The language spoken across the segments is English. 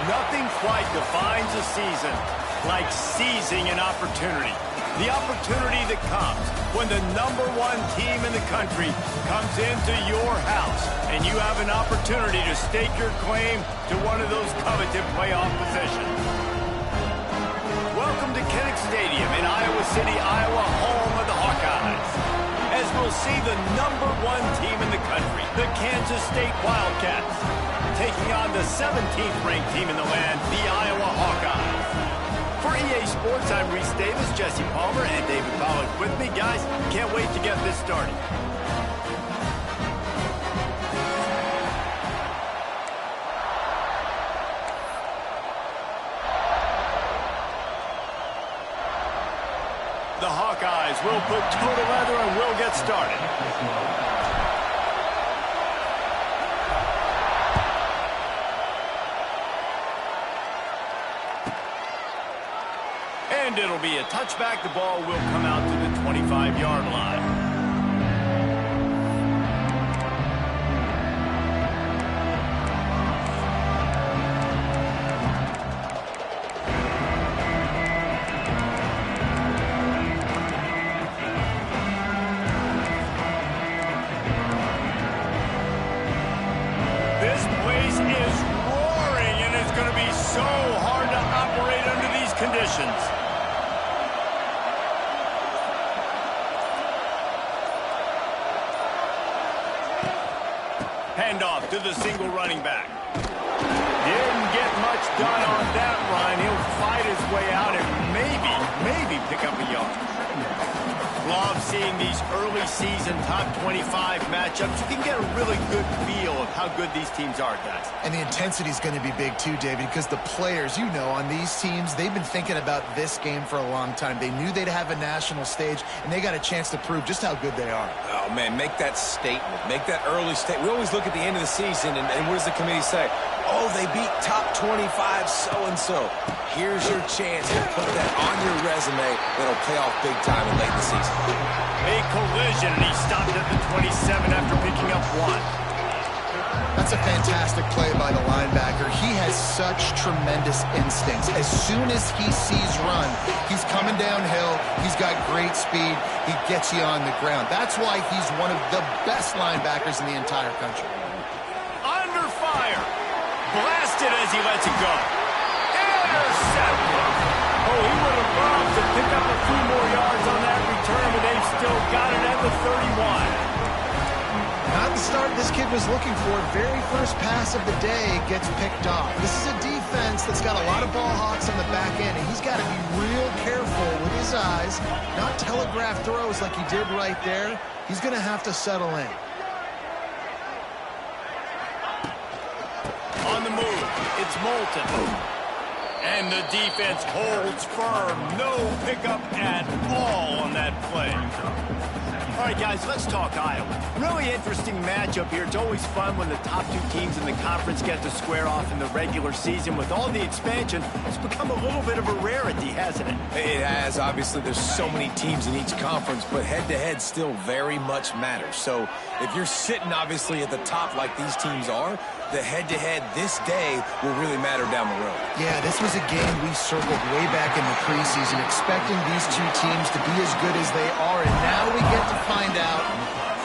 Nothing quite defines a season like seizing an opportunity. The opportunity that comes when the #1 team in the country comes into your house and you have an opportunity to stake your claim to one of those coveted playoff positions. Welcome to Kinnick Stadium in Iowa City, Iowa, home of the Hawkeyes. As we'll see the #1 team in the country, the Kansas State Wildcats, taking on the 17th ranked team in the land, the Iowa Hawkeyes. For EA Sports, I'm Reese Davis, Jesse Palmer, and David Pollack with me. Guys, can't wait to get this started. The Hawkeyes will put total leather and we'll get started. And it'll be a touchback. The ball will come out to the 25-yard line. This place is roaring, and it's going to be so hard to operate under these conditions. Handoff to the single running back. Didn't get much done on that run. He'll fight his way out and maybe pick up a yard. Love seeing these early season top 25 matchups. You can get a really good feel of how good these teams are, guys. And the intensity is going to be big too, David, because the players, on these teams, they've been thinking about this game for a long time. They knew they'd have a national stage, and they got a chance to prove just how good they are. Oh, man, make that statement. Make that early statement. We always look at the end of the season, and what does the committee say? Oh, they beat top 25 so-and-so. Here's your chance to put that on your resume that'll pay off big time in late in the season. A collision, and he stopped at the 27 after picking up 1. That's a fantastic play by the linebacker. He has such tremendous instincts. As soon as he sees run, he's coming downhill. He's got great speed. He gets you on the ground. That's why he's one of the best linebackers in the entire country. Under fire. Blasted as he lets it go. Intercepted. Oh, he would have loved to pick up a few more yards on that return, but they've still got it at the 31. Not the start this kid was looking for. Very first pass of the day gets picked off. This is a defense that's got a lot of ball hawks on the back end, and he's got to be real careful with his eyes, not telegraph throws like he did right there. He's going to have to settle in. On the move, it's Moulton. And the defense holds firm. No pickup at all on that play. All right, guys, let's talk Iowa. Really interesting matchup here. It's always fun when the top two teams in the conference get to square off in the regular season. With all the expansion, it's become a little bit of a rarity, hasn't it? It has. Obviously, there's so many teams in each conference, but head-to-head still very much matters. So if you're sitting, obviously, at the top like these teams are, the head-to-head this day will really matter down the road. Yeah, this was a game we circled way back in the preseason, expecting these two teams to be as good as they are, and now we get to find out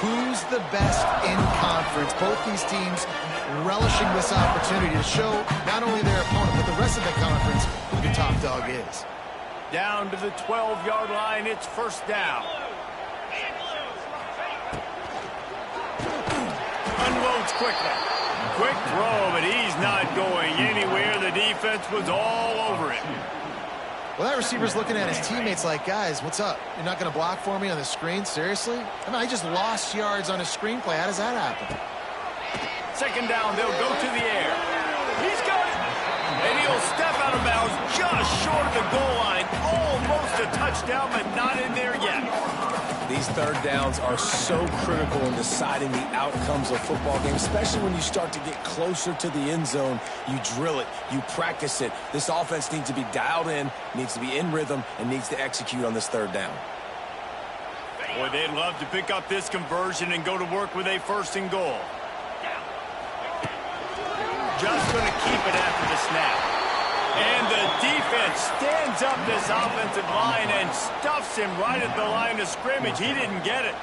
who's the best in conference. Both these teams relishing this opportunity to show not only their opponent, but the rest of the conference who the top dog is. Down to the 12-yard line, it's first down. Unloads quickly. Quick throw, but he's not going anywhere. The defense was all over it. Well, that receiver's looking at his teammates like, guys, what's up? You're not going to block for me on the screen? Seriously? I mean, I just lost yards on a screenplay. How does that happen? Second down, they'll go to the air. He's got it. And he'll step out of bounds just short of the goal line. Almost a touchdown, but not in there yet. These third downs are so critical in deciding the outcomes of football games, especially when you start to get closer to the end zone. You drill it, you practice it. This offense needs to be dialed in, needs to be in rhythm, and needs to execute on this third down. Boy, they'd love to pick up this conversion and go to work with a first and goal. Just going to keep it after the snap. And the defense stands up this offensive line and stuffs him right at the line of scrimmage. He didn't get it.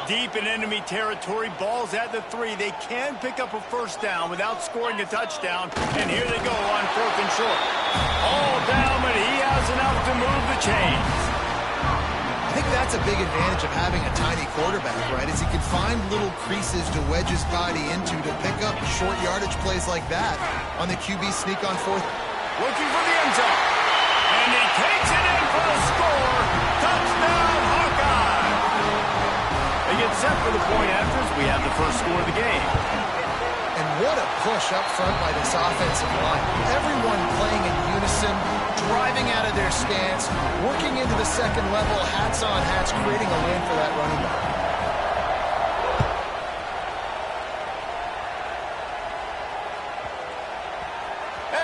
Deep in enemy territory, ball's at the 3. They can pick up a first down without scoring a touchdown. And here they go on 4th and short. All down, but he has enough to move the chains. I think that's a big advantage of having a tiny quarterback, right? Is he can find little creases to wedge his body into to pick up short yardage plays like that on the QB sneak on 4th. Looking for the end zone. And he takes it in for the score. Touchdown, Hawkeye. They get set for the point afters. We have the first score of the game. And what a push up front by this offensive line. Everyone playing in unison, driving out of their stance, working into the second level, hats on hats, creating a lane for that running back.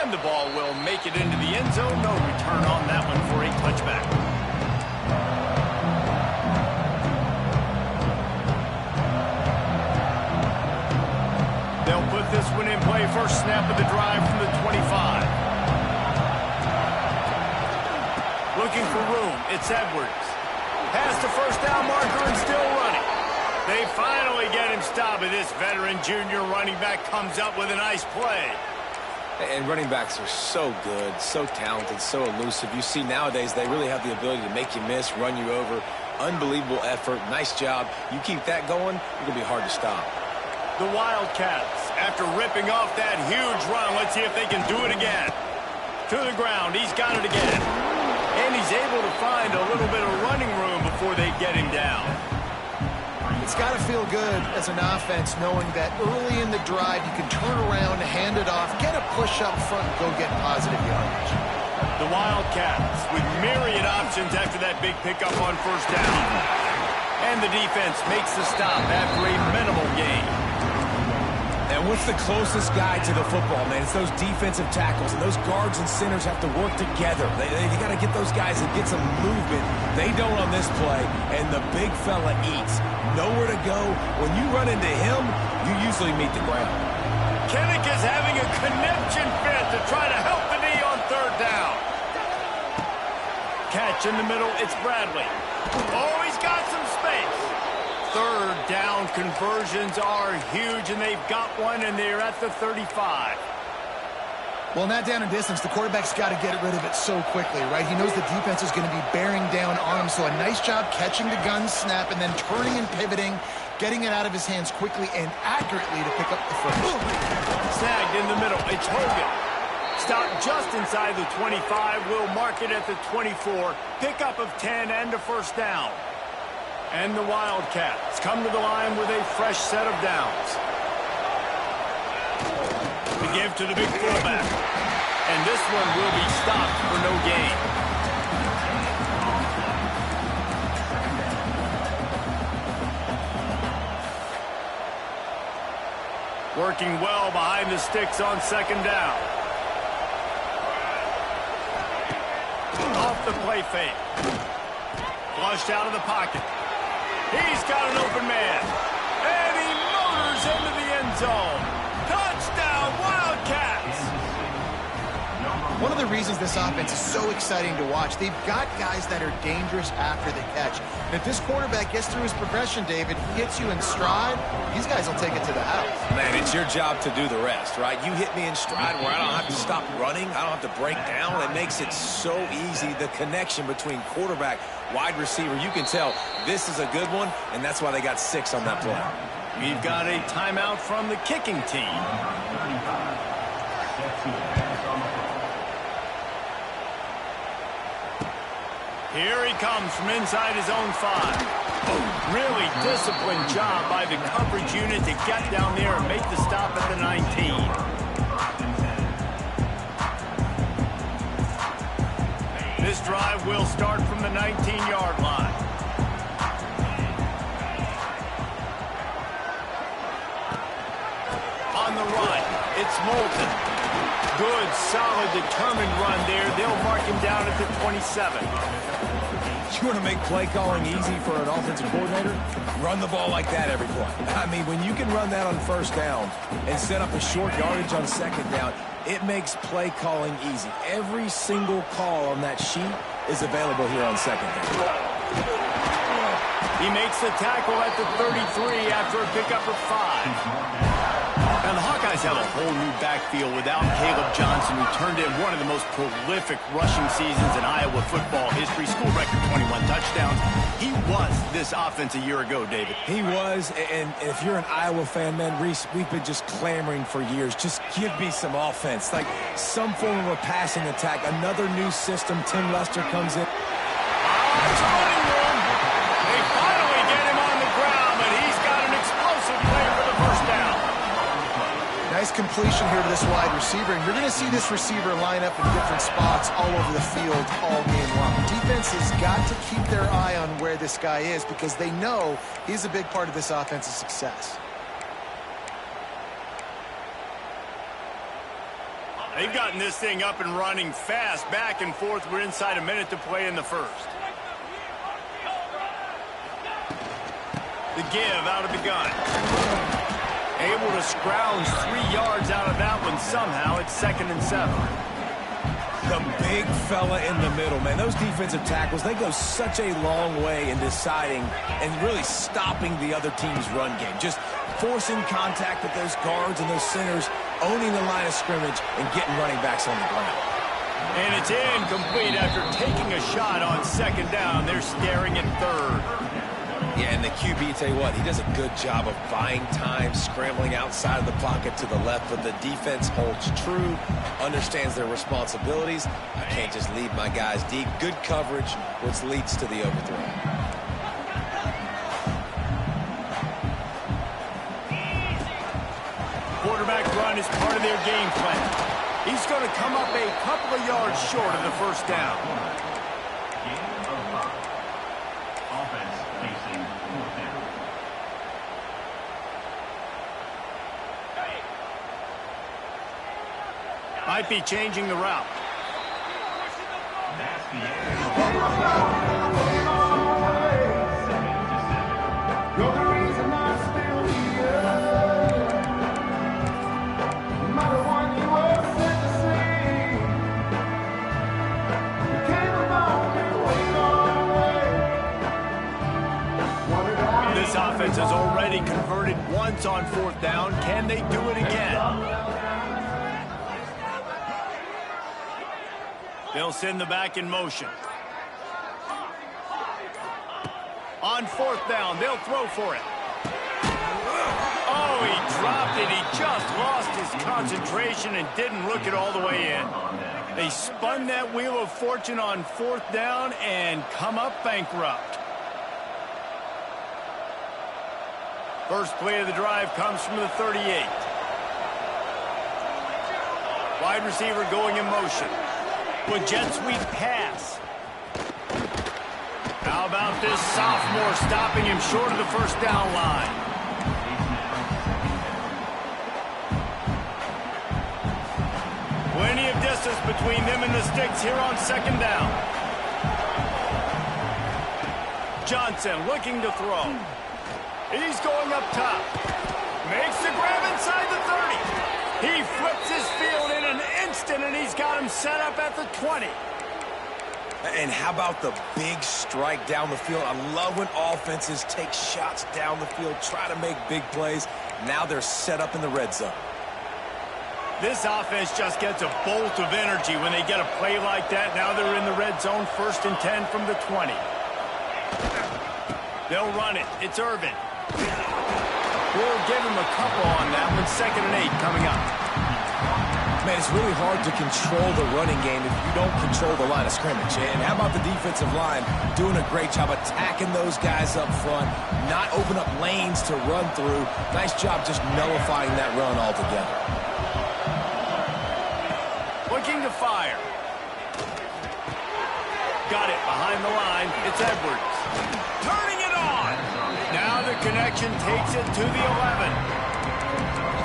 And the ball will make it into the end zone. No return on that one for a touchback. They'll put this one in play. First snap of the drive from the 25. Looking for room. It's Edwards. Past the first down marker and still running. They finally get him stopped, but this veteran junior running back comes up with a nice play. And running backs are so good, so talented, so elusive. You see nowadays they really have the ability to make you miss, run you over. Unbelievable effort. Nice job. You keep that going, it'll be hard to stop. The Wildcats, after ripping off that huge run, let's see if they can do it again. To the ground. He's got it again. And he's able to find a little bit of running room before they get him down. It's got to feel good as an offense knowing that early in the drive you can turn around, hand it off, get a push up front, and go get positive yardage. The Wildcats with myriad options after that big pickup on first down. And the defense makes the stop after a minimal gain. And what's the closest guy to the football, man? It's those defensive tackles, and those guards and centers have to work together. They got to get those guys and get some movement. They don't on this play, and the big fella eats. Nowhere to go. When you run into him, you usually meet the ground. Kinnick is having a conniption fit to try to help the knee on third down. Catch in the middle, it's Bradley. Oh, he's got some space. Third down conversions are huge, and they've got one, and they're at the 35. Well, in that down and distance, the quarterback's got to get rid of it so quickly, right? He knows the defense is going to be bearing down on him, so a nice job catching the gun snap and then turning and pivoting, getting it out of his hands quickly and accurately to pick up the first. Snagged in the middle, it's Hogan. Stopped just inside the 25, will mark it at the 24. Pickup of 10 and a first down. And the Wildcats come to the line with a fresh set of downs. To give to the big fullback. And this one will be stopped for no gain. Working well behind the sticks on second down. Off the play fake. Flushed out of the pocket. He's got an open man. And he motors into the end zone. Touchdown, Wildcats! One of the reasons this offense is so exciting to watch, they've got guys that are dangerous after the catch. And if this quarterback gets through his progression, David, gets you in stride, these guys will take it to the house. Man, it's your job to do the rest, right? You hit me in stride where I don't have to stop running. I don't have to break down. It makes it so easy. The connection between quarterback, wide receiver, you can tell this is a good one, and that's why they got 6 on that play. We've got a timeout from the kicking team. Here he comes from inside his own 5. Really disciplined job by the coverage unit to get down there and make the stop at the 19. This drive will start from the 19-yard line. On the run, it's Moulton. Good, solid, determined run there. They'll mark him down at the 27. You want to make play calling easy for an offensive coordinator? Run the ball like that every play. I mean, when you can run that on first down and set up a short yardage on second down, it makes play calling easy. Every single call on that sheet is available here on second down. He makes the tackle at the 33 after a pickup of 5. Now, the Hawkeyes have a whole new backfield without Caleb Johnson, who turned in one of the most prolific rushing seasons in Iowa football history. School record 21 touchdowns. He was this offense a year ago, David. He was, and if you're an Iowa fan, man, Reese, we've been just clamoring for years. Just give me some offense, like some form of a passing attack. Another new system. Tim Lester comes in. Throwing room. They finally get him on the ground, but he's got an explosive play for the first down. Nice completion here to this wide receiver, and you're going to see this receiver line up in different spots all over the field all game long. Defense has got to keep their eye on where this guy is because they know he's a big part of this offense's success. They've gotten this thing up and running fast, back and forth. We're inside a minute to play in the first. The give out of the gun. Able to scrounge 3 yards out of that one somehow. It's 2nd and 7. The big fella in the middle, man. Those defensive tackles, they go such a long way in deciding and really stopping the other team's run game. Just forcing contact with those guards and those centers, owning the line of scrimmage, and getting running backs on the ground. And it's incomplete after taking a shot on 2nd down. They're staring at 3rd. Yeah, and the QB, tell you what, he does a good job of buying time, scrambling outside of the pocket to the left, but the defense holds true, understands their responsibilities. I can't just leave my guys deep. Good coverage, which leads to the overthrow. Quarterback run is part of their game plan. He's going to come up a couple of yards short of the first down. Might be changing the route. This offense has already converted once on 4th down. Can they do it again? They'll send the back in motion. On 4th down, they'll throw for it. Oh, he dropped it. He just lost his concentration and didn't look it all the way in. They spun that wheel of fortune on 4th down and come up bankrupt. First play of the drive comes from the 38. Wide receiver going in motion. With jet sweep pass. How about this sophomore stopping him short of the first down line? Plenty of distance between them and the sticks here on 2nd down. Johnson looking to throw. He's going up top. Makes the grab inside the 30. He flips his field in an Boston, and he's got him set up at the 20. And how about the big strike down the field? I love when offenses take shots down the field, try to make big plays. Now they're set up in the red zone. This offense just gets a bolt of energy when they get a play like that. Now they're in the red zone, 1st and 10 from the 20. They'll run it. It's Irvin. We'll give him a couple on that one. 2nd and 8 coming up. Man, it's really hard to control the running game if you don't control the line of scrimmage. And how about the defensive line doing a great job attacking those guys up front, not open up lanes to run through. Nice job just nullifying that run altogether. Looking to fire. Got it behind the line. It's Edwards. Turning it on. Now the connection takes it to the 11.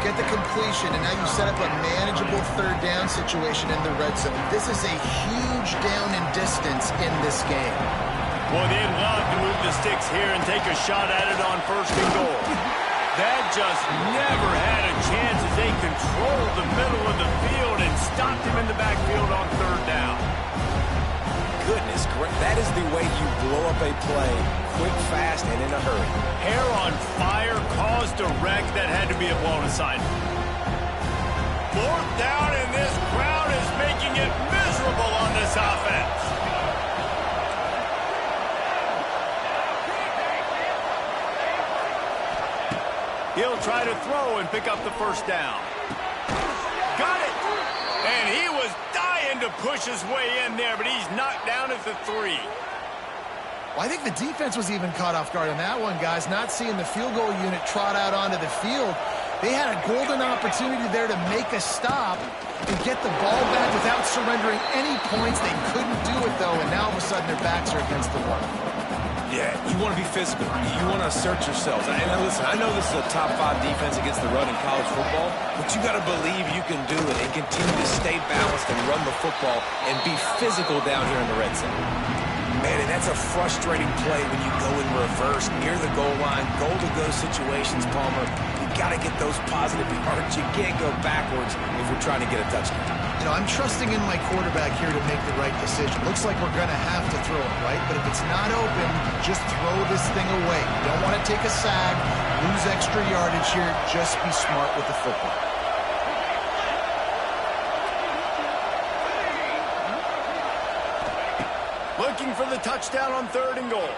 Get the completion, and now you set up a manageable 3rd down situation in the red zone. This is a huge down in distance in this game. Well, they'd love to move the sticks here and take a shot at it on 1st and goal. That just never had a chance as they controlled the middle of the field and stopped him in the backfield on 3rd down. Goodness, that is the way you blow up a play, quick, fast, and in a hurry. Hair on fire caused a wreck that had to be a blown assignment. 4th down, and this crowd is making it miserable on this offense. He'll try to throw and pick up the 1st down. Got it! And he was dying to push his way in there, but he's knocked down at the 3. Well, I think the defense was even caught off guard on that one, guys. Not seeing the field goal unit trot out onto the field. They had a golden opportunity there to make a stop and get the ball back without surrendering any points. They couldn't do it, though, and now all of a sudden their backs are against the wall. Yeah, you want to be physical. You want to assert yourselves. And listen, I know this is a top 5 defense against the run in college football, but you got to believe you can do it and continue to stay balanced and run the football and be physical down here in the red zone. Man, and that's a frustrating play when you go in reverse near the goal line, goal-to-go situations, Palmer. You got to get those positive yards. You can't go backwards if you're trying to get a touchdown. You know, I'm trusting in my quarterback here to make the right decision. Looks like we're going to have to throw it, right? But if it's not open, just throw this thing away. You don't want to take a sag, lose extra yardage here. Just be smart with the football. Looking for the touchdown on 3rd and goal.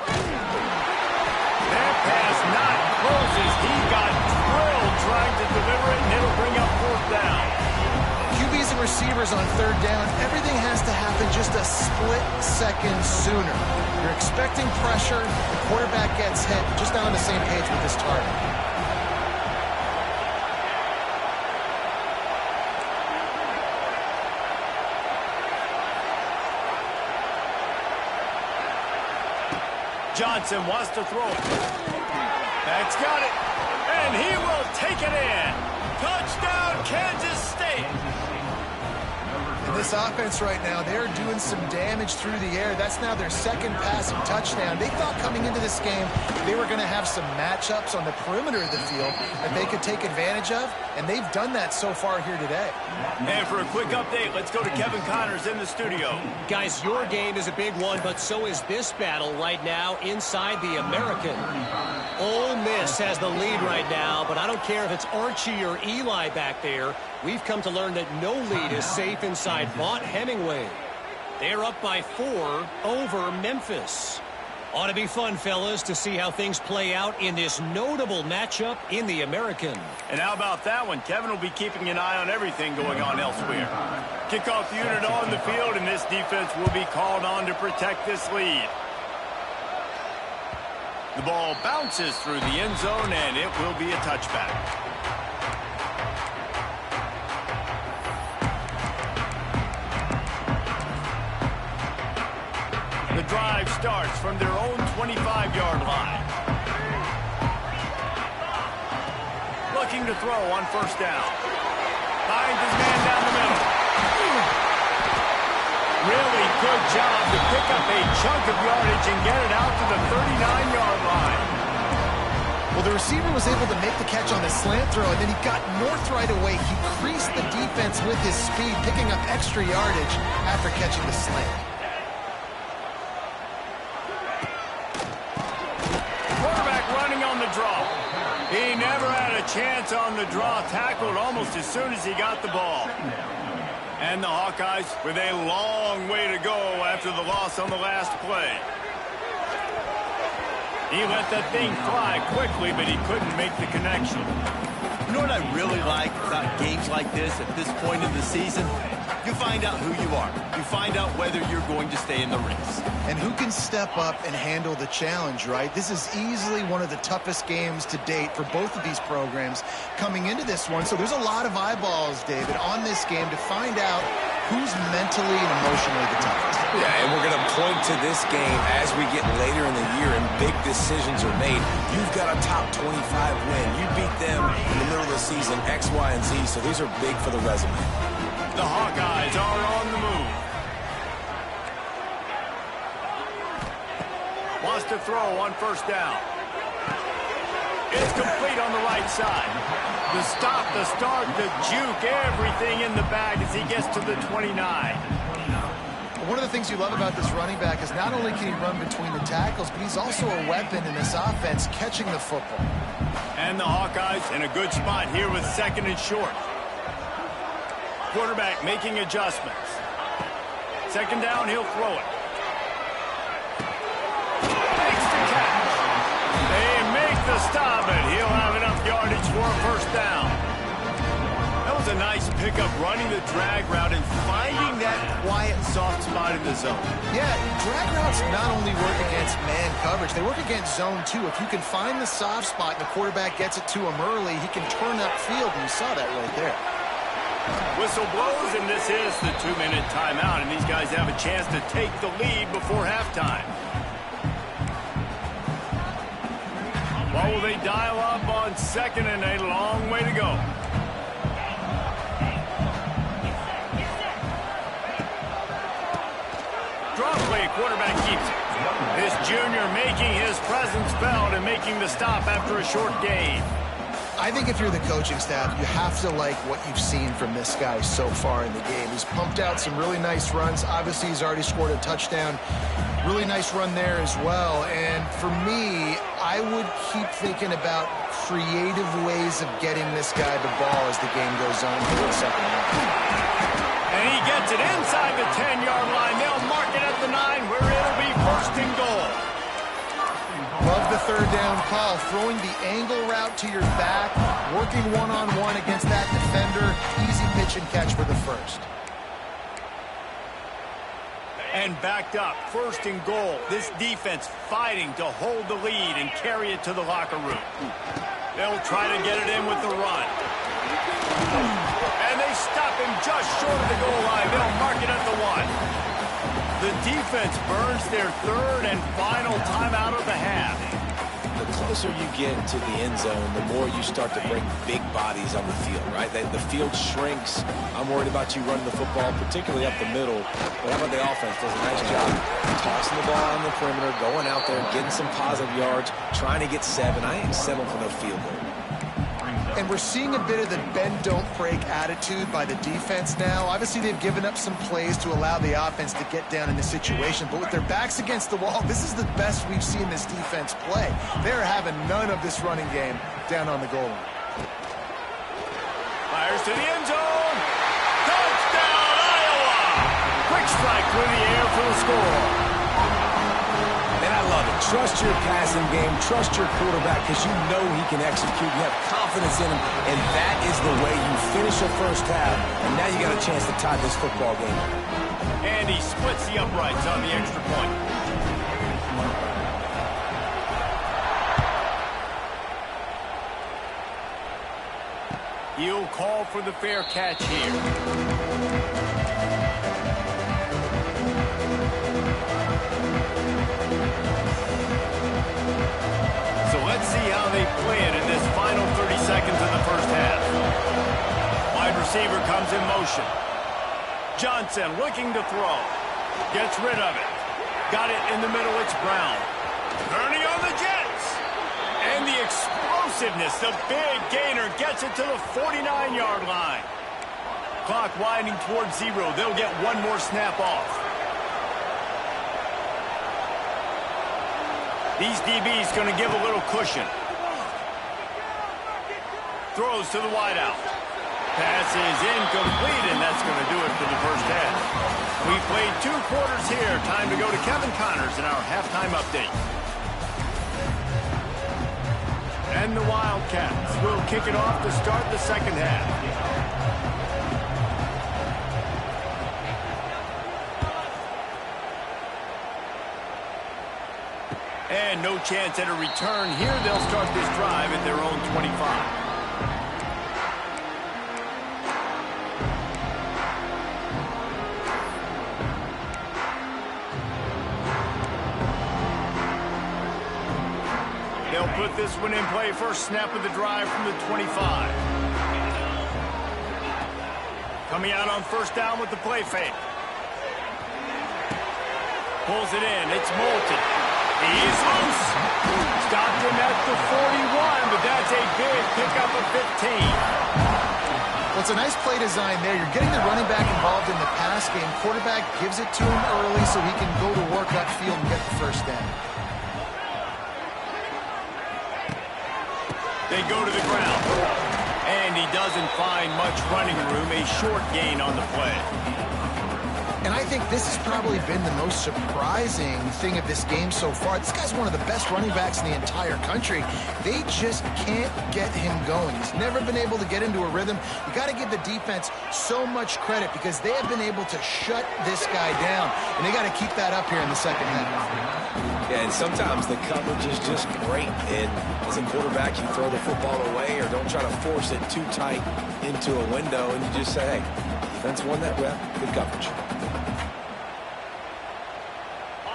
That pass not closes. He got drilled trying to deliver it, and it'll bring up 4th down. QBs and receivers on 3rd down, everything has to happen just a split second sooner. You're expecting pressure, the quarterback gets hit, just not on the same page with his target. Johnson wants to throw it. That's got it. And he will take it in. Touchdown, Kansas State. And this offense right now, they're doing some damage through the air. That's now their 2nd passing touchdown. They thought coming into this game they were going to have some matchups on the perimeter of the field that they could take advantage of, and they've done that so far here today. And for a quick update, let's go to Kevin Connors in the studio. Guys, your game is a big one, but so is this battle right now inside the American. Ole Miss has the lead right now, but I don't care if it's Archie or Eli back there. We've come to learn that no lead is safe inside Vaught Hemingway. They're up by 4 over Memphis. Ought to be fun, fellas, to see how things play out in this notable matchup in the American. And how about that one? Kevin will be keeping an eye on everything going on elsewhere. Kickoff unit on the field, and this defense will be called on to protect this lead. The ball bounces through the end zone, and it will be a touchback. The drive starts from their own 25-yard line. Looking to throw on 1st down. Finds his man down the middle. Really good job to pick up a chunk of yardage and get it out to the 39-yard line. Well, Well, the receiver was able to make the catch on the slant throw, and then he got north right away. He creased the defense with his speed, picking up extra yardage after catching the slant. Quarterback running on the draw. He never had a chance on the draw, tackled almost as soon as he got the ball. And the Hawkeyes with a long way to go after the loss on the last play. He let that thing fly quickly, but he couldn't make the connection. You know what I really like about games like this at this point in the season? You find out who you are. You find out whether you're going to stay in the race. And who can step up and handle the challenge, right? This is easily one of the toughest games to date for both of these programs coming into this one. So there's a lot of eyeballs, David, on this game to find out who's mentally and emotionally the toughest. Yeah, and we're going to point to this game as we get later in the year and big decisions are made. You've got a top 25 win. You beat them in the middle of the season, X, Y, and Z, so these are big for the resume. The Hawkeyes are on the move. Wants to throw on first down. It's complete on the right side. The stop, the start, the juke, everything in the bag as he gets to the 29. One of the things you love about this running back is not only can he run between the tackles, but he's also a weapon in this offense catching the football. And the Hawkeyes in a good spot here with second and short. Quarterback making adjustments. Second down, he'll throw it. Makes the catch. They make the stop, and he'll have enough yardage for a first down. That was a nice pickup, running the drag route and finding that quiet, soft spot in the zone. Yeah, drag routes not only work against man coverage, they work against zone too. If you can find the soft spot and the quarterback gets it to him early, he can turn upfield, and you saw that right there. Whistle blows, and this is the 2-minute timeout, and these guys have a chance to take the lead before halftime. What will they dial up on second and a long way to go? Draw play, quarterback keeps it. This junior making his presence felt and making the stop after a short gain. I think if you're the coaching staff, you have to like what you've seen from this guy so far in the game. He's pumped out some really nice runs. Obviously, he's already scored a touchdown. Really nice run there as well. And for me, I would keep thinking about creative ways of getting this guy the ball as the game goes on for the second half. And he gets it inside the 10-yard line. They'll mark it at the 9, where it'll be first and goal. Love the third down call, throwing the angle route to your back, working one-on-one against that defender. Easy pitch and catch for the first. And backed up, first and goal. This defense fighting to hold the lead and carry it to the locker room. They'll try to get it in with the run. And they stop him just short of the goal line. They'll mark it at the 1. The defense burns their third and final timeout of the half. The closer you get to the end zone, the more you start to bring big bodies on the field, right? The field shrinks. I'm worried about you running the football, particularly up the middle. But how about the offense? Does a nice job tossing the ball on the perimeter, going out there, getting some positive yards, trying to get 7. I ain't settling for no field goal. And we're seeing a bit of the bend-don't-break attitude by the defense now. Obviously, they've given up some plays to allow the offense to get down in the situation. But with their backs against the wall, this is the best we've seen this defense play. They're having none of this running game down on the goal line. Fires to the end zone. Touchdown, Iowa! Quick strike through the air for the score. And I love it. Trust your passing game. Trust your quarterback because you know he can execute. You have confidence in him, and that is the way you finish the first half. And now you got a chance to tie this football game. And he splits the uprights on the extra point. He'll call for the fair catch here. Let's see how they play it in this final 30 seconds of the first half. Wide receiver comes in motion. Johnson looking to throw. Gets rid of it. Got it in the middle. It's Brown. Turning on the Jets. And the explosion explosiveness. The big gainer gets it to the 49-yard line. Clock winding towards 0. They'll get one more snap off. These DBs going to give a little cushion. Throws to the wideout. Pass is incomplete, and that's going to do it for the first half. We played 2 quarters here. Time to go to Kevin Connors in our halftime update. And the Wildcats will kick it off to start the second half. And no chance at a return here. They'll start this drive at their own 25. They'll put this one in play. First snap of the drive from the 25. Coming out on first down with the play fake. Pulls it in. It's Moulton. He's loose. Stopped him at the 41, but that's a big pickup of 15. Well, it's a nice play design there. You're getting the running back involved in the pass game. Quarterback gives it to him early so he can go to work upfield and get the first down. They go to the ground. And he doesn't find much running room. A short gain on the play. And I think this has probably been the most surprising thing of this game so far. This guy's one of the best running backs in the entire country. They just can't get him going. He's never been able to get into a rhythm. You got to give the defense so much credit because they have been able to shut this guy down. And they got to keep that up here in the second half. Yeah, and sometimes the coverage is just great. And as a quarterback, you throw the football away or don't try to force it too tight into a window. And you just say, hey, defense won that rep. Good coverage.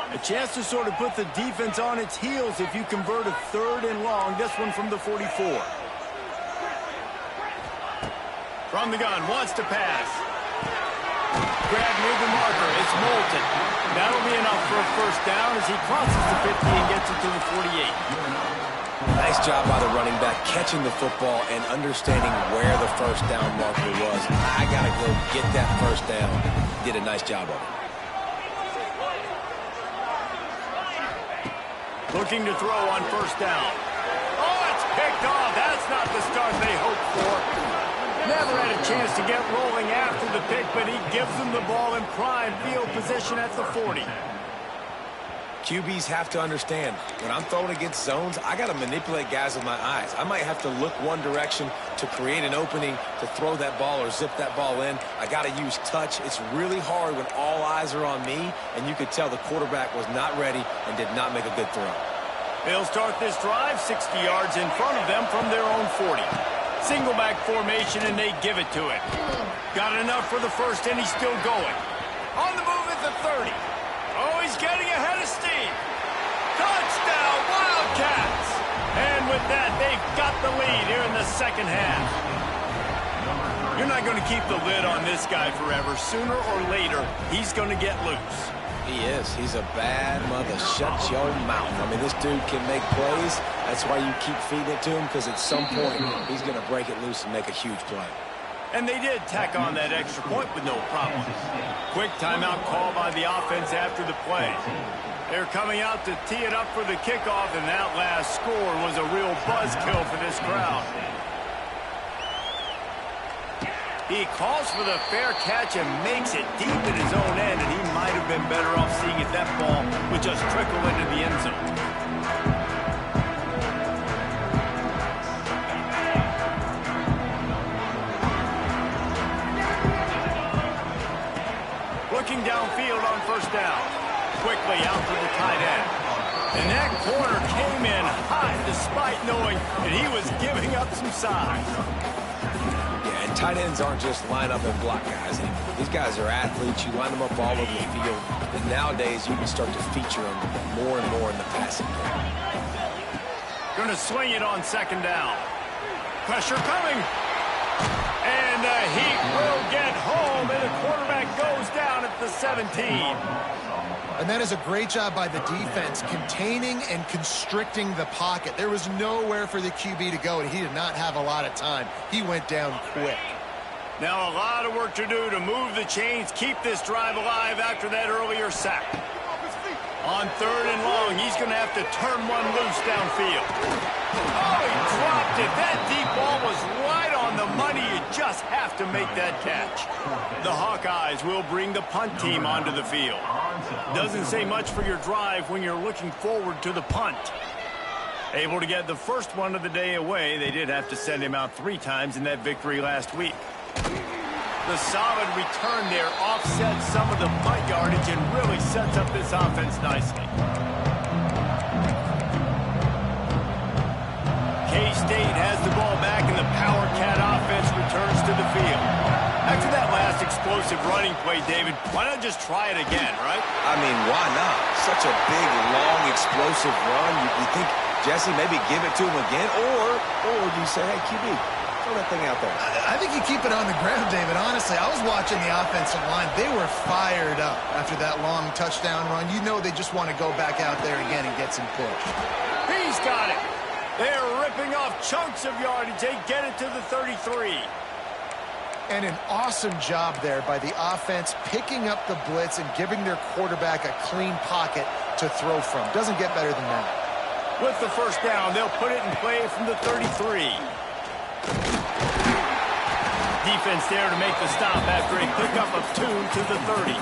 A chance to sort of put the defense on its heels if you convert a 3rd and long. This one from the 44. From the gun, wants to pass. Grab near the marker. It's Moulton. That'll be enough for a first down as he crosses the 50 and gets it to the 48. Nice job by the running back catching the football and understanding where the first down marker was. I got to go get that first down. Did a nice job of it. Looking to throw on first down. Oh, it's picked off. That's not the start they hoped for. Never had a chance to get rolling after the pick, but he gives them the ball in prime field position at the 40. QBs have to understand, when I'm throwing against zones, I got to manipulate guys with my eyes. I might have to look one direction to create an opening to throw that ball or zip that ball in. I got to use touch. It's really hard when all eyes are on me, and you could tell the quarterback was not ready and did not make a good throw. They'll start this drive 60 yards in front of them from their own 40. Single back formation, and they give it to him. Got enough for the first, and he's still going. On the move at the 30. Oh, he's getting ahead of steam. Touchdown, Wildcats! And with that, they've got the lead here in the second half. You're not going to keep the lid on this guy forever. Sooner or later, he's going to get loose. He is. He's a bad mother. Shut your mouth. I mean, this dude can make plays. That's why you keep feeding it to him, because at some point, he's going to break it loose and make a huge play. And they did tack on that extra point with no problem. Quick timeout call by the offense after the play. They're coming out to tee it up for the kickoff, and that last score was a real buzzkill for this crowd. He calls for the fair catch and makes it deep in his own end, and he might have been better off seeing if that ball would just trickle into the end zone. Looking downfield on first down. Quickly out to the tight end. And that corner came in hot despite knowing that he was giving up some size. Yeah, and tight ends aren't just line up and block guys anymore. These guys are athletes. You line them up all over the field. And nowadays, you can start to feature them more and more in the passing game. Going to swing it on second down. Pressure coming. And the Heat will get home, and the quarterback goes down at the 17. And that is a great job by the defense, containing and constricting the pocket. There was nowhere for the QB to go, and he did not have a lot of time. He went down quick. Now a lot of work to do to move the chains, keep this drive alive after that earlier sack. On 3rd and long, he's going to have to turn one loose downfield. Oh, he dropped it. That deep ball was right on the money. You just have to make that catch. The Hawkeyes will bring the punt team onto the field. Doesn't say much for your drive when you're looking forward to the punt. Able to get the first one of the day away. They did have to send him out 3 times in that victory last week. The solid return there offsets some of the punt yardage and really sets up this offense nicely. K-State has the ball back, and the Power Cat offense returns to the field. After that last explosive running play, David, why not just try it again, right? I mean, why not? Such a big, long, explosive run. You think, Jesse, maybe give it to him again? Or do you say, hey, QB, throw that thing out there? I think you keep it on the ground, David. Honestly, I was watching the offensive line. They were fired up after that long touchdown run. You know they just want to go back out there again and get some push. He's got it. They're ripping off chunks of yardage. They get it to the 33. And an awesome job there by the offense, picking up the blitz and giving their quarterback a clean pocket to throw from. Doesn't get better than that. With the first down, they'll put it in play from the 33. Defense there to make the stop after a pickup of 2 to the 30.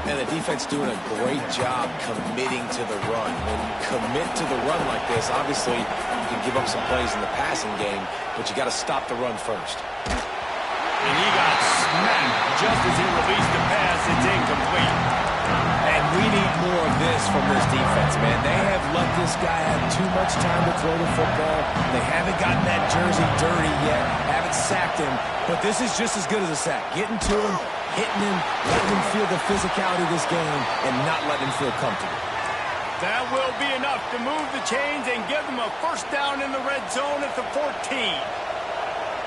And the defense doing a great job committing to the run. When you commit to the run like this, obviously you can give up some plays in the passing game, but you got to stop the run first. And he got smacked just as he released the pass. It's incomplete. And we need more of this from this defense, man. They have let this guy have too much time to throw the football. They haven't gotten that jersey dirty yet, haven't sacked him. But this is just as good as a sack. Getting to him, hitting him, letting him feel the physicality of this game, and not letting him feel comfortable. That will be enough to move the chains and give them a first down in the red zone at the 14.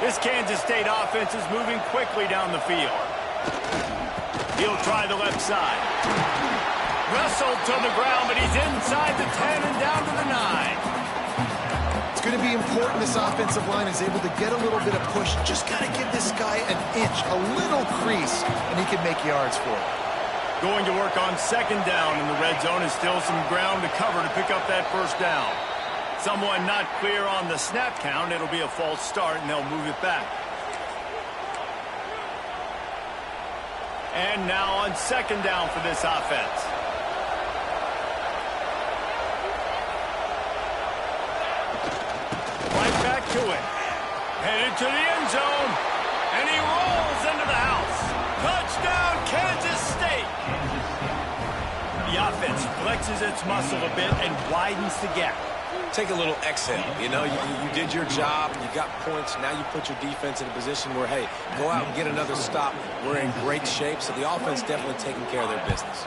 This Kansas State offense is moving quickly down the field. He'll try the left side. Wrestled to the ground, but he's inside the 10 and down to the 9. It's going to be important this offensive line is able to get a little bit of push. Just got to give this guy an inch, a little crease, and he can make yards for it. Going to work on 2nd down in the red zone is still some ground to cover to pick up that first down. Someone not clear on the snap count. It'll be a false start, and they'll move it back. And now on 2nd down for this offense. Right back to it. Headed to the end zone. And he rolls into the house. Touchdown, Kansas State. The offense flexes its muscle a bit and widens the gap. Take a little exhale. You know, you did your job. You got points. Now you put your defense in a position where, hey, go out and get another stop. We're in great shape, so the offense definitely taking care of their business.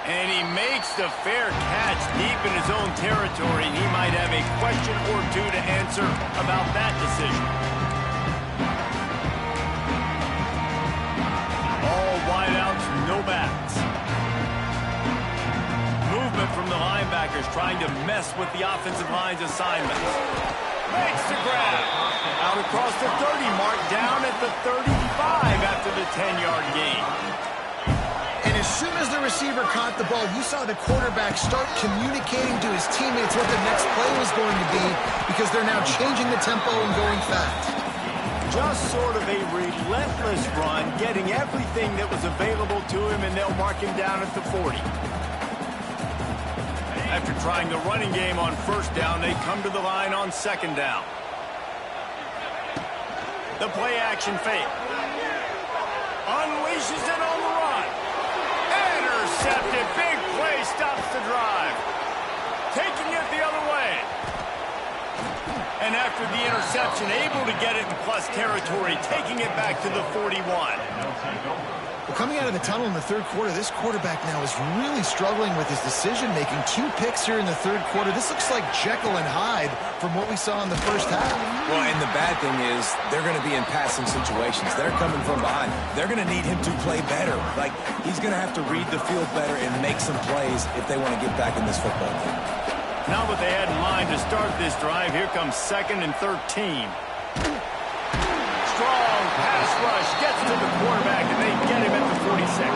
And he makes the fair catch deep in his own territory. He might have a question or two to answer about that decision. All wideouts, no backs. Movement from the linebackers trying to mess with the offensive line's assignments. Makes the grab. Out across the 30 mark, down at the 35 after the 10-yard gain. And as soon as the receiver caught the ball, you saw the quarterback start communicating to his teammates what the next play was going to be because they're now changing the tempo and going fast. Just sort of a relentless run, getting everything that was available to him, and they'll mark him down at the 40. After trying the running game on 1st down, they come to the line on 2nd down. The play action fake. Unleashes it on the run. Intercepted. Big play stops the drive. Taking it the other way. And after the interception, able to get it in plus territory, taking it back to the 41. Well, coming out of the tunnel in the third quarter, this quarterback now is really struggling with his decision-making. 2 picks here in the third quarter. This looks like Jekyll and Hyde from what we saw in the first half. Well, and the bad thing is they're going to be in passing situations. They're coming from behind. They're going to need him to play better. Like, he's going to have to read the field better and make some plays if they want to get back in this football game. Not what they had in mind to start this drive. Here comes 2nd and 13. Strong pass rush gets to the quarterback, and they get him at the 46.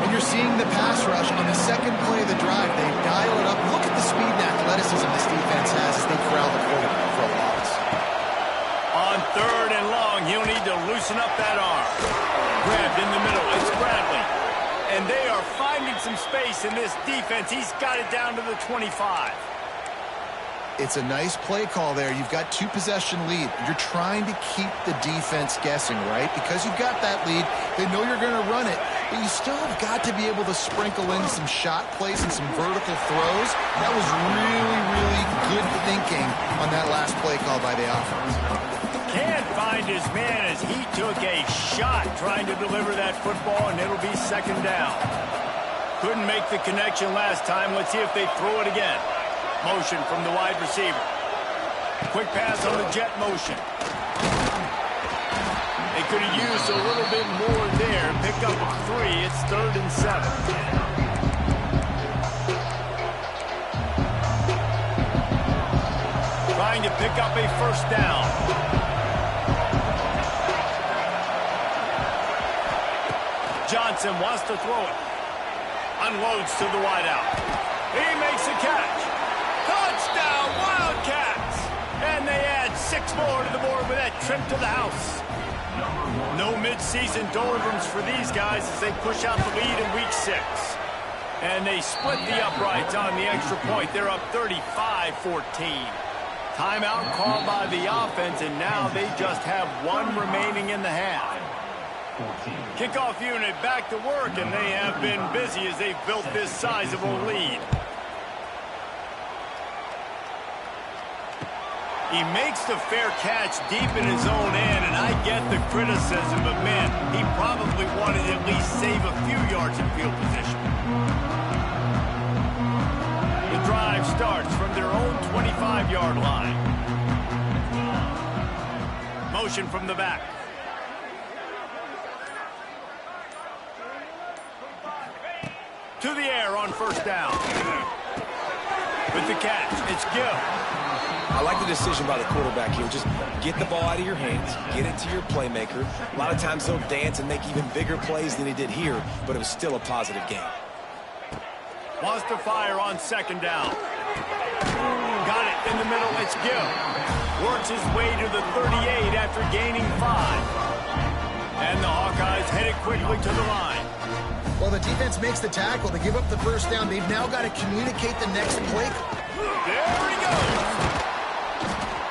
And you're seeing the pass rush on the second play of the drive. They dial it up. Look at the speed and athleticism this defense has as they corral the quarterback for a loss. On 3rd and long, he'll need to loosen up that arm. Grabbed in the middle. It's Bradley. And they are finding some space in this defense. He's got it down to the 25. It's a nice play call there. You've got 2-possession lead. You're trying to keep the defense guessing, right? Because you've got that lead, they know you're going to run it, but you still have got to be able to sprinkle in some shot plays and some vertical throws. That was really, really good thinking on that last play call by the offense. Can't find his man as he took a shot trying to deliver that football, and it'll be 2nd down. Couldn't make the connection last time. Let's see if they throw it again. Motion from the wide receiver. Quick pass on the jet motion. They could have used a little bit more there. Pick up 3. It's 3rd and 7. Trying to pick up a 1st down. Johnson wants to throw it. Unloads to the wideout. He makes a catch. Touchdown, Wildcats! And they add 6 more to the board with that trip to the house. No midseason doldrums for these guys as they push out the lead in week 6. And they split the uprights on the extra point. They're up 35-14. Timeout called by the offense, and now they just have 1 remaining in the half. Kickoff unit back to work, and they have been busy as they've built this sizable lead. He makes the fair catch deep in his own end, and I get the criticism, but man, he probably wanted to at least save a few yards in field position. The drive starts from their own 25-yard line. Motion from the back. To the air on 1st down. With the catch, it's Gill. I like the decision by the quarterback here. Just get the ball out of your hands, get it to your playmaker. A lot of times he'll dance and make even bigger plays than he did here, but it was still a positive game. Wants to fire on 2nd down. Got it in the middle, it's Gill. Works his way to the 38 after gaining 5. And the Hawkeyes headed quickly to the line. Well, the defense makes the tackle. They give up the 1st down. They've now got to communicate the next play. There he goes.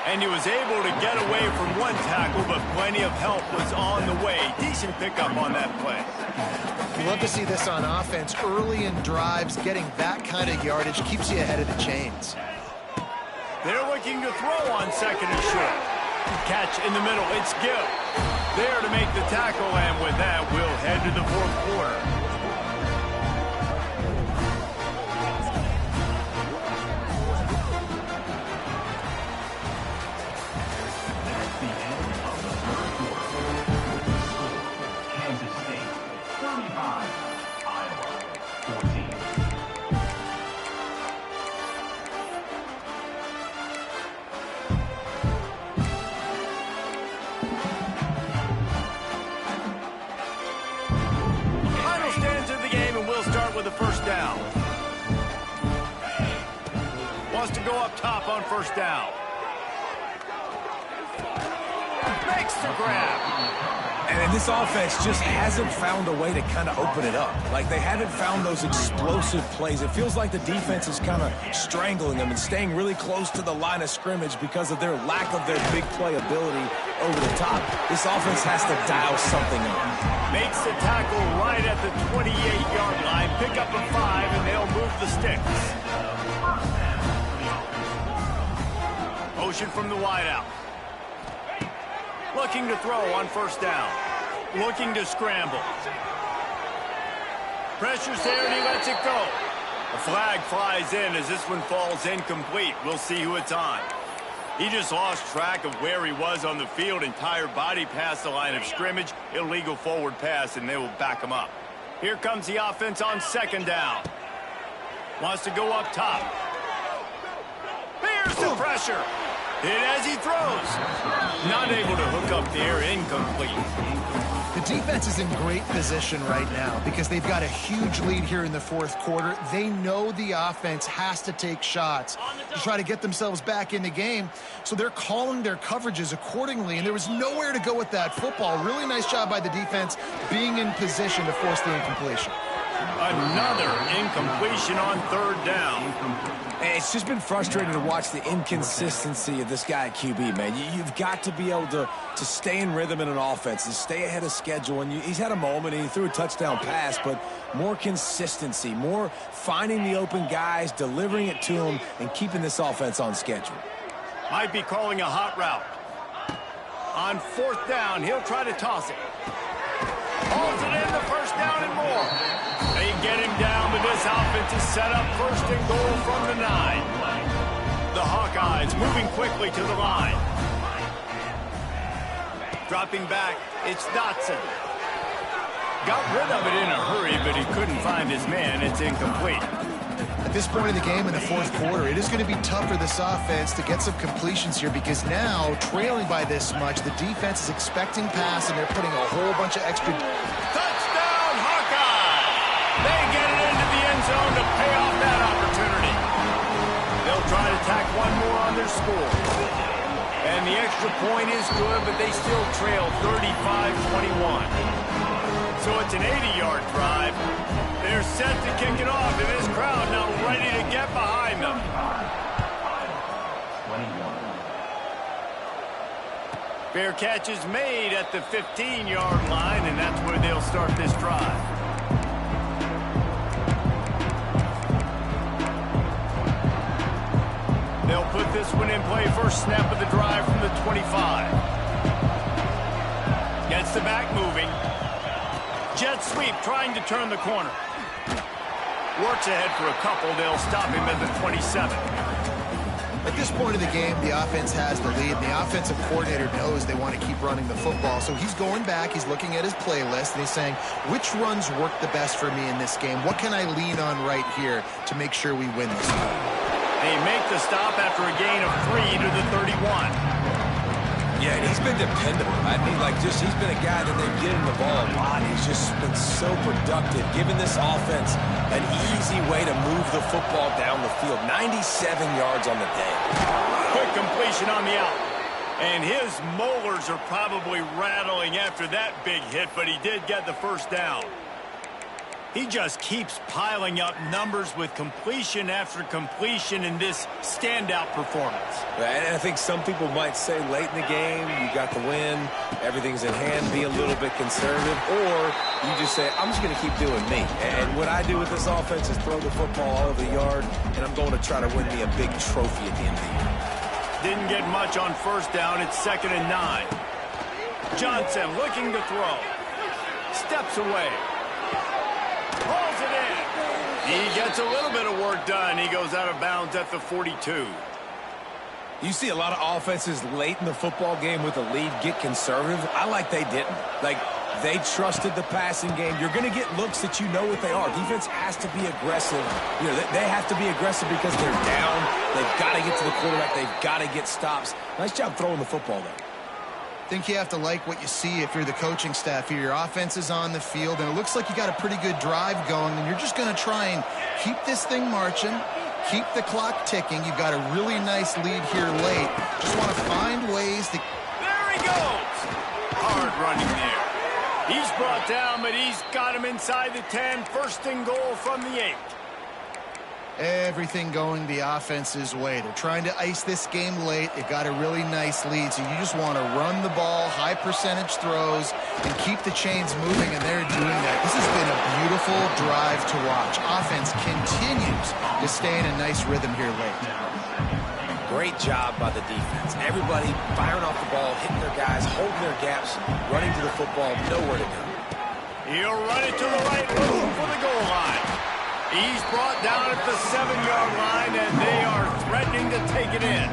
And he was able to get away from 1 tackle, but plenty of help was on the way. Decent pickup on that play. You love to see this on offense. Early in drives, getting that kind of yardage keeps you ahead of the chains. They're looking to throw on 2nd and short. Catch in the middle. It's Gill. There to make the tackle, and with that, we'll head to the 4th quarter. With a 1st down. Wants to go up top on 1st down. Makes the grab. And this offense just hasn't found a way to kind of open it up. Like, they haven't found those explosive plays. It feels like the defense is kind of strangling them and staying really close to the line of scrimmage because of their lack of their big play ability over the top. This offense has to dial something up. Makes the tackle right at the 28-yard line. Pick up a 5, and they'll move the sticks. Motion from the wideout. Looking to throw on 1st down. looking to scramble. Pressure's there, and he lets it go. A flag flies in as this one falls incomplete. We'll see who it's on. He just lost track of where he was on the field. Entire body past the line of scrimmage. Illegal forward pass, and they will back him up. Here comes the offense on second down. Wants to go up top. Here's the pressure. Hit as he throws. Not able to hook up there. Incomplete. The defense is in great position right now because they've got a huge lead here in the fourth quarter. They know the offense has to take shots to try to get themselves back in the game, so they're calling their coverages accordingly, and there was nowhere to go with that football. Really nice job by the defense being in position to force the incompletion. Another incompletion on third down. It's just been frustrating to watch the inconsistency of this guy at QB, man. You've got to be able to stay in rhythm in an offense and stay ahead of schedule. And he's had a moment, and he threw a touchdown pass, but more consistency, more finding the open guys, delivering it to them, and keeping this offense on schedule. Might be calling a hot route. On fourth down, he'll try to toss it. Holds it in, the first down and more. They get him down, but this offense is set up first and goal from the 9. The Hawkeyes moving quickly to the line. Dropping back, it's Dotson. Got rid of it in a hurry, but he couldn't find his man. It's incomplete. At this point in the game in the fourth quarter, it is going to be tough for this offense to get some completions here because now, trailing by this much, the defense is expecting pass, and they're putting a whole bunch of extra... Touchdown, Hawkeye! They get it into the end zone to pay off that opportunity. They'll try to tack one more on their score. And the extra point is good, but they still trail 35-21. So it's an 80-yard drive. They're set to kick it off, and this crowd now ready to get behind them. Fair catch is made at the 15-yard line, and that's where they'll start this drive. They'll put this one in play first snap of the drive from the 25. Gets the back moving. Jet sweep trying to turn the corner. Works ahead for a couple. They'll stop him at the 27. At this point of the game, the offense has the lead, and the offensive coordinator knows they want to keep running the football. So he's going back, he's looking at his playlist, and he's saying, which runs work the best for me in this game? What can I lean on right here to make sure we win this game? They make the stop after a gain of 3 to the 31. Yeah, and he's been dependable. I mean, he's been a guy that they've given the ball a lot. He's just been so productive, giving this offense an easy way to move the football down the field. 97 yards on the day. Quick completion on the out. And his molars are probably rattling after that big hit, but he did get the first down. He just keeps piling up numbers with completion after completion in this standout performance. And I think some people might say late in the game, you got the win, everything's in hand, be a little bit conservative, or you just say, I'm just going to keep doing me. And what I do with this offense is throw the football all over the yard, and I'm going to try to win me a big trophy at the end of the year. Didn't get much on first down. It's 2nd and 9. Johnson looking to throw. Steps away. Pulls it in. He gets a little bit of work done. He goes out of bounds at the 42. You see a lot of offenses late in the football game with a lead get conservative. I like they didn't. They trusted the passing game. You're going to get looks that you know what they are. Defense has to be aggressive. You know, they have to be aggressive because they're down. They've got to get to the quarterback. They've got to get stops. Nice job throwing the football there. I think you have to like what you see if you're the coaching staff here. Your offense is on the field, and it looks like you got a pretty good drive going, and you're just going to try and keep this thing marching, keep the clock ticking. You've got a really nice lead here late. Just want to find ways to... There he goes! Hard running there. He's brought down, but he's got him inside the 10. First and goal from the 8. Everything going the offense's way. They're trying to ice this game late. They've got a really nice lead, so you just want to run the ball, high percentage throws, and keep the chains moving, and they're doing that. This has been a beautiful drive to watch. Offense continues to stay in a nice rhythm here late. Great job by the defense. Everybody firing off the ball, hitting their guys, holding their gaps, running to the football, nowhere to go. He'll run it to the right, looking for the goal line. He's brought down at the 7-yard line, and they are threatening to take it in.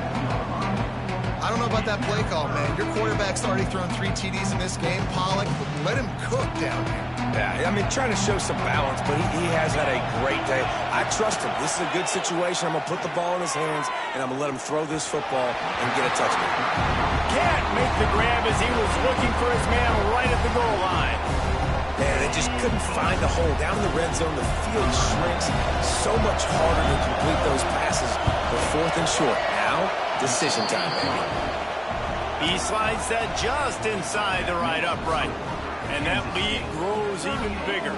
I don't know about that play call, man. Your quarterback's already thrown 3 TDs in this game. Pollock, let him cook down here. Yeah, I mean, trying to show some balance, but he has had a great day. I trust him. This is a good situation. I'm going to put the ball in his hands, and I'm going to let him throw this football and get a touchdown. Can't make the grab as he was looking for his man right at the goal line. Man, they just couldn't find the hole. Down in the red zone, the field shrinks. So much harder to complete those passes. But 4th and short. Now, decision time, baby. He slides that just inside the right upright. And that lead grows even bigger.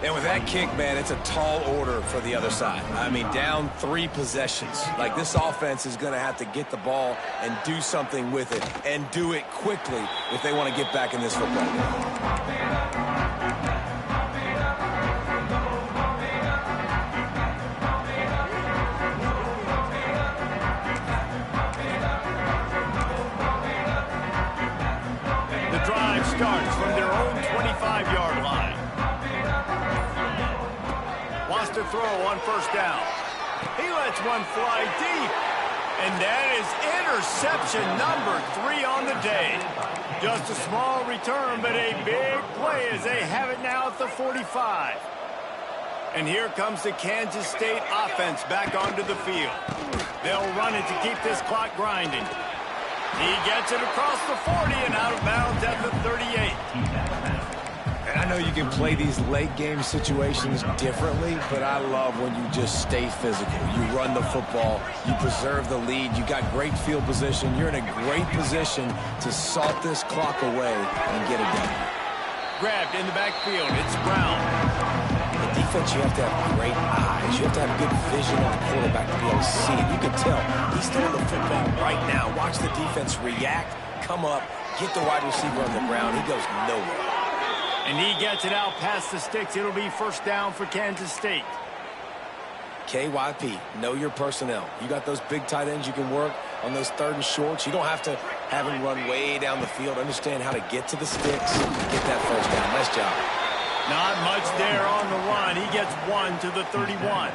And with that kick, man, it's a tall order for the other side. I mean, down 3 possessions. Like, this offense is going to have to get the ball and do something with it, and do it quickly if they want to get back in this football game. Starts from their own 25-yard line. Wants to throw on 1st down. He lets one fly deep. And that is interception number 3 on the day. Just a small return, but a big play as they have it now at the 45. And here comes the Kansas State offense back onto the field. They'll run it to keep this clock grinding. He gets it across the 40 and out of bounds at the 38. And I know you can play these late game situations differently, but I love when you just stay physical. You run the football, you preserve the lead, you got great field position. You're in a great position to salt this clock away and get it done. Grabbed in the backfield, it's Brown. The defense, you have to have great eyes. You have to have good vision on the quarterback to be able to see it. You can tell he's throwing the football right now. Watch the defense react, come up, get the wide receiver on the ground. He goes nowhere. And he gets it out past the sticks. It'll be 1st down for Kansas State. KYP, know your personnel. You got those big tight ends you can work on those 3rd and shorts. You don't have to have him run way down the field. Understand how to get to the sticks, get that 1st down. Nice job. Not much there on the run. He gets 1 to the 31.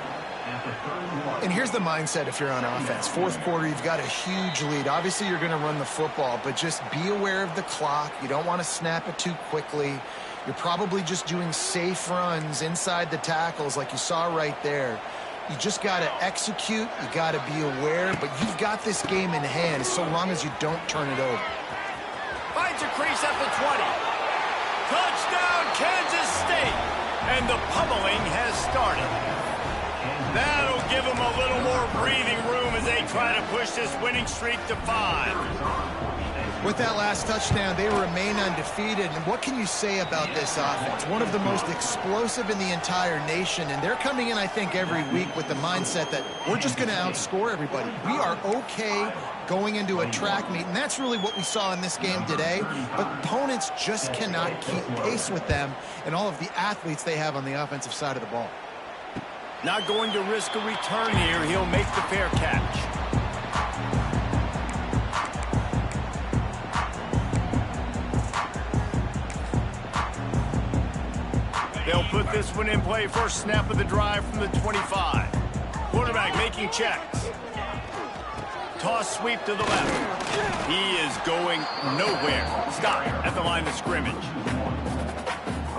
And here's the mindset if you're on offense. 4th quarter, you've got a huge lead. Obviously, you're going to run the football, but just be aware of the clock. You don't want to snap it too quickly. You're probably just doing safe runs inside the tackles like you saw right there. You just got to execute. You got to be aware, but you've got this game in hand so long as you don't turn it over. Finds a crease at the 20. Touchdown, Kansas State. And the pummeling has started. That'll give them a little more breathing room as they try to push this winning streak to 5. With that last touchdown, they remain undefeated. And what can you say about this offense? One of the most explosive in the entire nation. And they're coming in, I think, every week with the mindset that we're just going to outscore everybody. We are okay going into a track meet. And that's really what we saw in this game today. But opponents just cannot keep pace with them and all of the athletes they have on the offensive side of the ball. Not going to risk a return here. He'll make the fair catch. They'll put this one in play. First snap of the drive from the 25. Quarterback making checks. Toss sweep to the left. He is going nowhere. Stop at the line of scrimmage.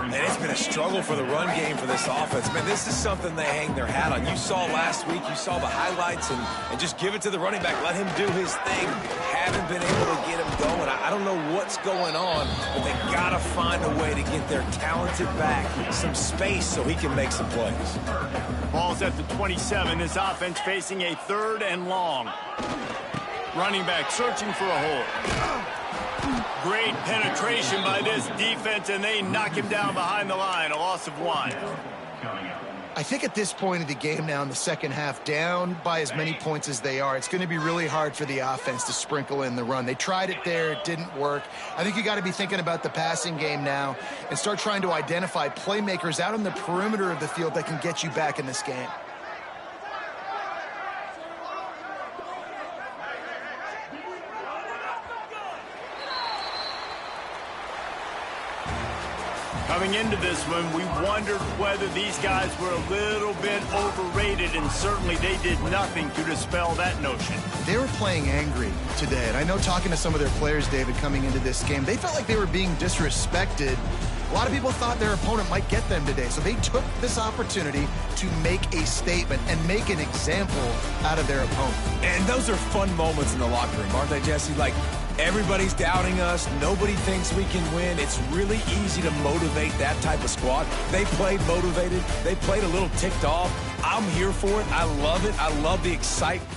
And it's been a struggle for the run game for this offense. Man, this is something they hang their hat on. You saw last week, you saw the highlights, and just give it to the running back. Let him do his thing. Haven't been able to get him going. I don't know what's going on, but they got to find a way to get their talented back some space so he can make some plays. Ball's at the 27. This offense facing a 3rd and long. Running back searching for a hole. Great penetration by this defense, and they knock him down behind the line. A loss of 1. I think at this point of the game now in the second half, down by as many points as they are, it's going to be really hard for the offense to sprinkle in the run. They tried it there. It didn't work. I think you got to be thinking about the passing game now and start trying to identify playmakers out on the perimeter of the field that can get you back in this game. Coming into this one, we wondered whether these guys were a little bit overrated, and certainly they did nothing to dispel that notion. They were playing angry today, and I know talking to some of their players, David, coming into this game, they felt like they were being disrespected. A lot of people thought their opponent might get them today, so they took this opportunity to make a statement and make an example out of their opponent. And those are fun moments in the locker room, aren't they, Jesse? Like, everybody's doubting us. Nobody thinks we can win. It's really easy to motivate that type of squad. They played motivated. They played a little ticked off. I'm here for it. I love it. I love the excitement.